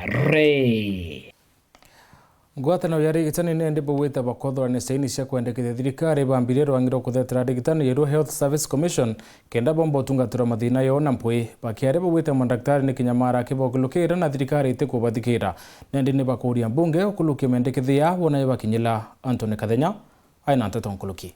re ngwatano ya rigitani nende bwita bakodwa ne saini cia kwendekithia thirikari bambire Rwang'I kuthetera rigitani yeru Health Service Commission kenda bombo tungatura mathina yona mpwi bakiare bwita mandaktari ni kinyamara kibogulukira na thirikari ite kubathikira nende ne bakuria mbunge okuluki mendekithia wona yabakinyila Antony Kathenya aina ntatonkuruki.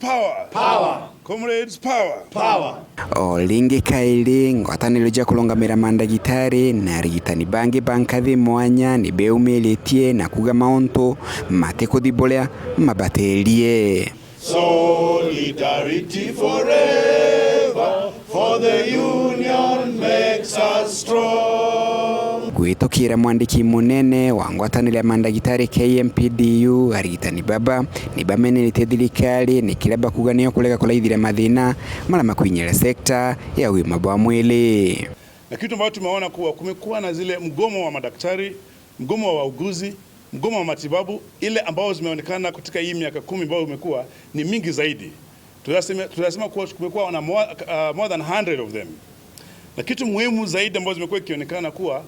Power. Power. Comrades, power. Power. Olingi kaili ngwataniro ja kulongamira mandagitari na rigitani bangi bankathi mwanya ni beumeletie na kuga maonto mateko dibolea mabaterie. Solidarity forever, for the union makes us strong. Gwitokira mwandiki munene wa ngwataniro ya mandagitari KMPDU arigitani baba ni bamenerete thirikari ni kiraba kuganio kulega kulaithira mathina mara makwinyera sekta ya wima bwa mwili. Na kitu ambacho tumeona kuwa kumekuwa na zile mgomo wa madaktari, mgomo wa wauguzi, mgomo wa matibabu, ile ambao zimeonekana katika hii miaka 10 ambayo umekuwa ni mingi zaidi. Tunasema kuwa kumekuwa na more than 100 of them. Na kitu muhimu zaidi ambazo zimekuwa ikionekana kuwa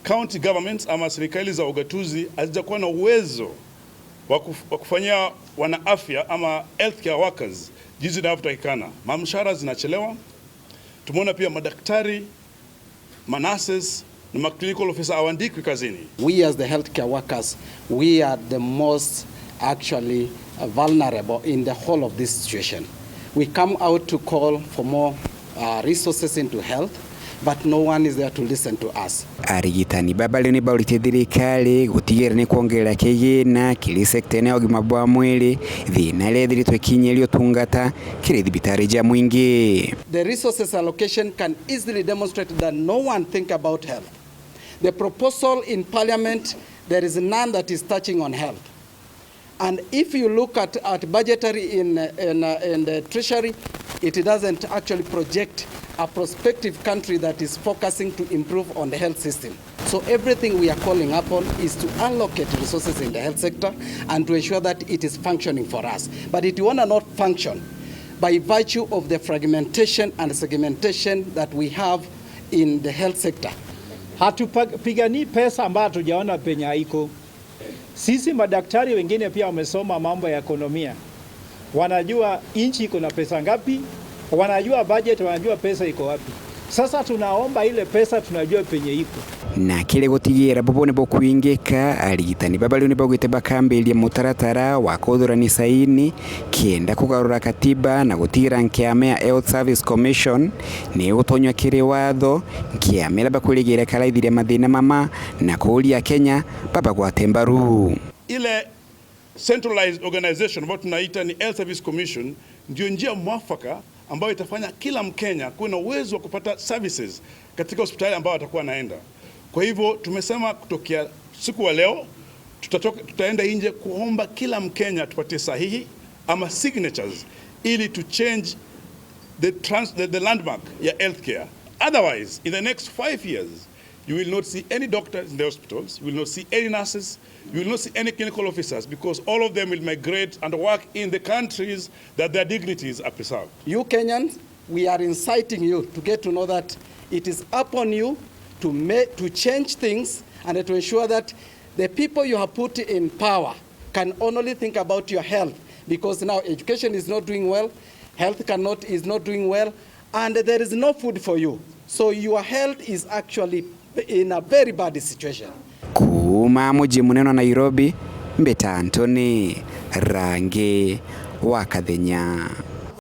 county governments ama serikali za ugatuzi hazijakuwa na uwezo wa kufanyia wanaafya ama healthcare workers jinsi inavyotakikana. Mshahara zinachelewa. Tumeona pia madaktari, manurses na clinical officer hawaandikwi kazini. We as the healthcare workers, we are the most actually vulnerable in the whole of this situation. We come out to call for more resources into health, but no one is there to listen to us. Arigitani baba leo ni baurite thirikari gutigera ni kuongerera kigina kili sekta ya ugima bwa mwili thina ile thiritwe kinyelio tungata kiri thibitari ja mwingi. The resources allocation can easily demonstrate that no one think about health. The proposal in parliament, there is none that is touching on health. And if you look at budgetary in the treasury, it doesn't actually project a prospective country that is focusing to improve on the health system. So everything we are calling upon is to allocate resources in the health sector and to ensure that it is functioning for us. But it will not function by virtue of the fragmentation and segmentation that we have in the health sector. Hatupigani pesa ambayo tujaona penye haiko. Sisi madaktari wengine pia wamesoma mambo ya ekonomia. Wanajua inchi iko na pesa ngapi, wanajua budget, wanajua pesa iko wapi. Sasa tunaomba ile pesa tunajua penye iko. Na kile gotigera bobone bokuingeka arigitani baba leo ni bagwite bakambelia mutaratara wa kodorani saini kienda kugarura katiba na gutigira nkiame ya Health Service Commission ni utonywa kire watho nkiamela bakulegera kalaithire mathina mama na kuulia Kenya baba gwatemba RURU. Ile centralized organization ambayo tunaita ni Health Service Commission ndio njia mwafaka ambayo itafanya kila Mkenya kuwa na uwezo wa kupata services katika hospitali ambayo atakuwa anaenda. Kwa hivyo tumesema kutokea siku wa leo tutaenda nje kuomba kila Mkenya tupatie sahihi ama signatures ili to change the landmark ya healthcare. Otherwise, in the next 5 years, you will not see any doctors in the hospitals, you will not see any nurses, you will not see any clinical officers, because all of them will migrate and work in the countries that their dignities are preserved. You Kenyans, we are inciting you to get to know that it is upon you to change things and to ensure that the people you have put in power can only think about your health, because now education is not doing well, health is not doing well, and there is no food for you. So your health is actually in a very bad situation. Kuma muji muneno Nairobi, Mbeta Antony, Rangi wa Kathenya.